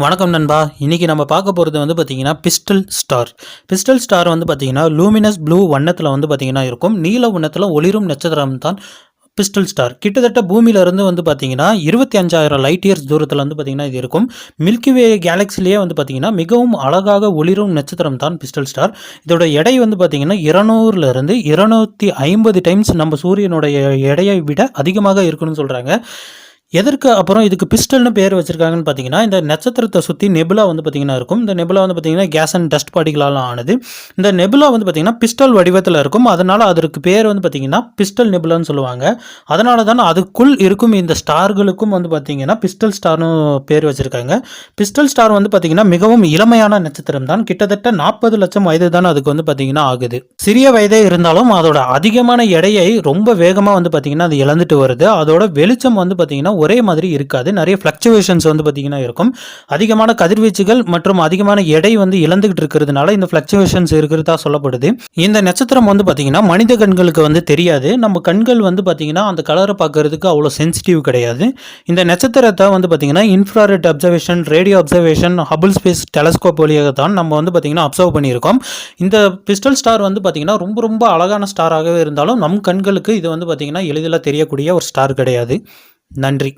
வணக்கம் நண்பா. இன்னைக்கு நம்ம பார்க்க போகிறது வந்து பார்த்தீங்கன்னா பிஸ்டல் ஸ்டார். பிஸ்டல் ஸ்டார் வந்து பார்த்தீங்கன்னா லூமினஸ் ப்ளூ வண்ணத்தில் வந்து பார்த்தீங்கன்னா இருக்கும். நீல வண்ணத்தில் ஒளிரும் நட்சத்திரம் தான் பிஸ்டல் ஸ்டார். கிட்டத்தட்ட பூமியிலிருந்து வந்து பார்த்தீங்கன்னா 25,000 லைட் இயர்ஸ் தூரத்தில் வந்து பார்த்தீங்கன்னா இது இருக்கும். மில்கிவே கேலக்சிலேயே வந்து பார்த்தீங்கன்னா மிகவும் அழகாக ஒளிரும் நட்சத்திரம் தான் பிஸ்டல் ஸ்டார். இதோட எடை வந்து பார்த்தீங்கன்னா 200லிருந்து 250 டைம்ஸ் நம்ம சூரியனுடைய எடையை விட அதிகமாக இருக்குன்னு சொல்கிறாங்க. எதற்கு அப்புறம் இதுக்கு பிஸ்டல்னு பேர் வச்சிருக்காங்கன்னு பார்த்தீங்கன்னா, இந்த நட்சத்திரத்தை சுற்றி நெபுலா வந்து பார்த்தீங்கன்னா இருக்கும். இந்த நெபுலா வந்து பார்த்தீங்கன்னா கேஸ் அண்ட் டஸ்ட் பார்ட்டிகளால் ஆனது. இந்த நெபுலா வந்து பார்த்தீங்கன்னா பிஸ்டல் வடிவத்தில் இருக்கும். அதனால அதற்கு பேர் வந்து பார்த்தீங்கன்னா பிஸ்டல் நெபுலான்னு சொல்லுவாங்க. அதனால தான் அதுக்குள் இருக்கும் இந்த ஸ்டார்களுக்கும் வந்து பார்த்தீங்கன்னா பிஸ்டல் ஸ்டார்னு பேர் வச்சிருக்காங்க. பிஸ்டல் ஸ்டார் வந்து பார்த்தீங்கன்னா மிகவும் இளமையான நட்சத்திரம் தான். கிட்டத்தட்ட 40 லட்சம் வயது தான் அதுக்கு வந்து பார்த்தீங்கன்னா ஆகுது. சிறிய வயதே இருந்தாலும் அதோட அதிகமான எடையை ரொம்ப வேகமாக வந்து பார்த்தீங்கன்னா அது இழந்துட்டு வருது. அதோட வெளிச்சம் வந்து பார்த்தீங்கன்னா ஒரே மாதிரி இருக்காது. நிறைய ஃப்ளக்சுவேஷன்ஸ் வந்து பார்த்தீங்கன்னா இருக்கும். அதிகமான கதிர்வீச்சுகள் மற்றும் அதிகமான எடை வந்து இழந்துகிட்டு இருக்கிறதுனால இந்த ஃப்ளக்சுவேஷன்ஸ் இருக்கிறதா சொல்லப்படுது. இந்த நட்சத்திரம் வந்து பார்த்தீங்கன்னா மனித கண்களுக்கு வந்து தெரியாது. நம்ம கண்கள் வந்து பார்த்தீங்கன்னா அந்த கலரை பார்க்கறதுக்கு அவ்வளோ சென்சிட்டிவ் கிடையாது. இந்த நட்சத்திரத்தை வந்து பார்த்தீங்கன்னா infrared observation, radio observation, Hubble space telescope வழியாக தான் நம்ம வந்து பார்த்தீங்கன்னா அப்சர்வ் பண்ணியிருக்கோம். இந்த பிஸ்டல் ஸ்டார் வந்து பார்த்தீங்கன்னா ரொம்ப ரொம்ப அழகான ஸ்டாராகவே இருந்தாலும் நம் கண்களுக்கு இது வந்து பார்த்தீங்கன்னா எளிதில் தெரியக்கூடிய ஒரு ஸ்டார் கிடையாது. நன்றி.